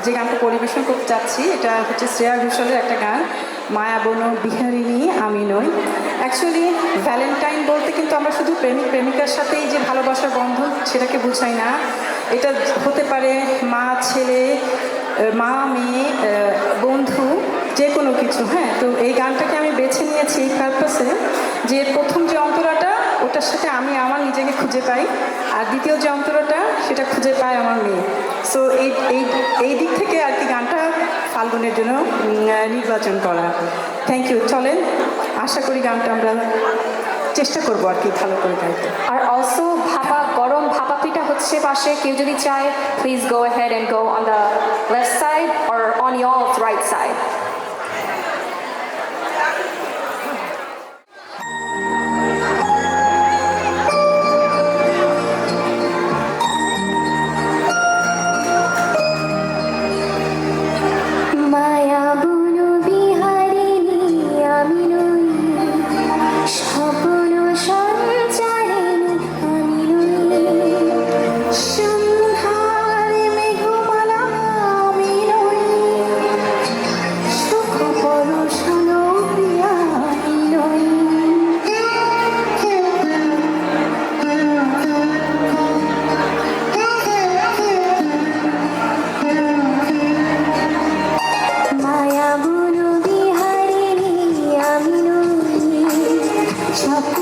যে গানটা পরিবেশন করতে চাচ্ছি এটা হচ্ছে শ্রেয়া ঘোষালের একটা গান, মায়া বনো বিহারিণী আমি নই। অ্যাকচুয়ালি ভ্যালেন্টাইন বলতে কিন্তু আমরা শুধু প্রেমিক প্রেমিকার সাথেই যে ভালোবাসার বন্ধন সেটাকে বোঝাই না। এটা হতে পারে মা ছেলে, মা মেয়ে, বন্ধু, যে কোনো কিছু। হ্যাঁ, তো এই গানটাকে আমি বেছে নিয়েছি এই পারপাসে যে প্রথম যে অন্তরাটা ওটার সাথে আমি আমার নিজেকে খুঁজে পাই, আর দ্বিতীয় যে অন্তরাটা সেটা খুঁজে পায় আমার মেয়ে। সো এই এই এই দিক থেকে আর কি গানটা ফাল্গুনের জন্য নির্বাচন করা। Thank you. চলেন, আশা করি গানটা আমরা চেষ্টা করবো আর কি ভালো করে গাইতে। আর অলসো ভাপা গরম ভাপা পিঠা হচ্ছে পাশে, কেউ যদি চায় please go ahead and go on the left side or on your right side. মায়া বনো বিহারিণী আমি নই, স্বপ্ন সঞ্চারিণী আমি নই, সন্ধ্যার মেঘমালা আমি নই, সুখ পরশন প্রিয়া আমি নই। মায়া বনো বিহারিণী আমি নই, স্বপ্ন